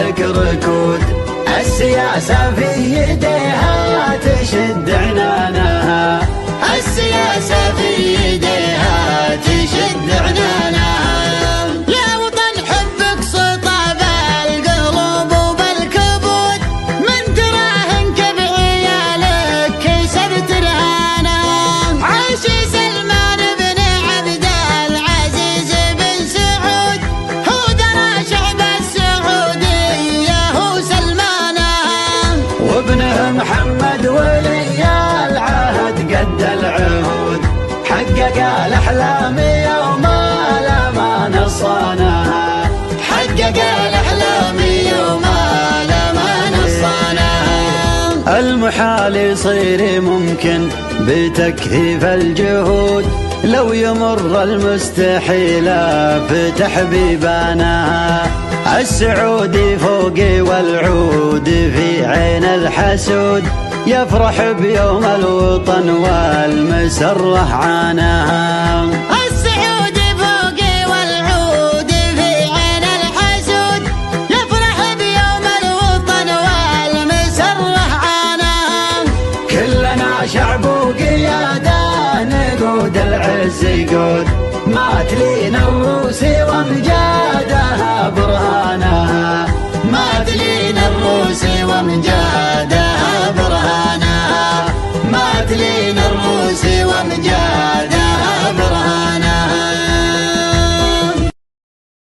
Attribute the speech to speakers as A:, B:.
A: لك ركود. السياسة في يديها تشد عنانها، السياسة في يديها تشد عنانها.
B: يا وطن حبك سطى بالقلوب وبالكبود، من تراهنك بعيالك كسبت رهانهم. عاش سلمان بن عبد العزيز بن سعود، هو درى شعب السعودية هو سلمانهم.
A: وابنه محمد ولي العهد قد العهود، حقق الأحلام يوم الأمان صانها، حقق الأحلام يوم الأمان صانها. المحال يصير ممكن بتكثيف الجهود، لو يمر المستحيل فتح بيبانها. السعودي فوقي والعود في عين الحسود، يفرح بيوم الوطن والمسرح عانها.
B: السعودي فوقي والعود في عين الحسود، يفرح بيوم الوطن والمسرح عانها.
A: كلنا شعب وقيادة نقود العز يقود، مات لينا الروسي وامجادها برهانها، مات لينا الروسي وامجادها برهانها، مات لينا الروسي وامجادها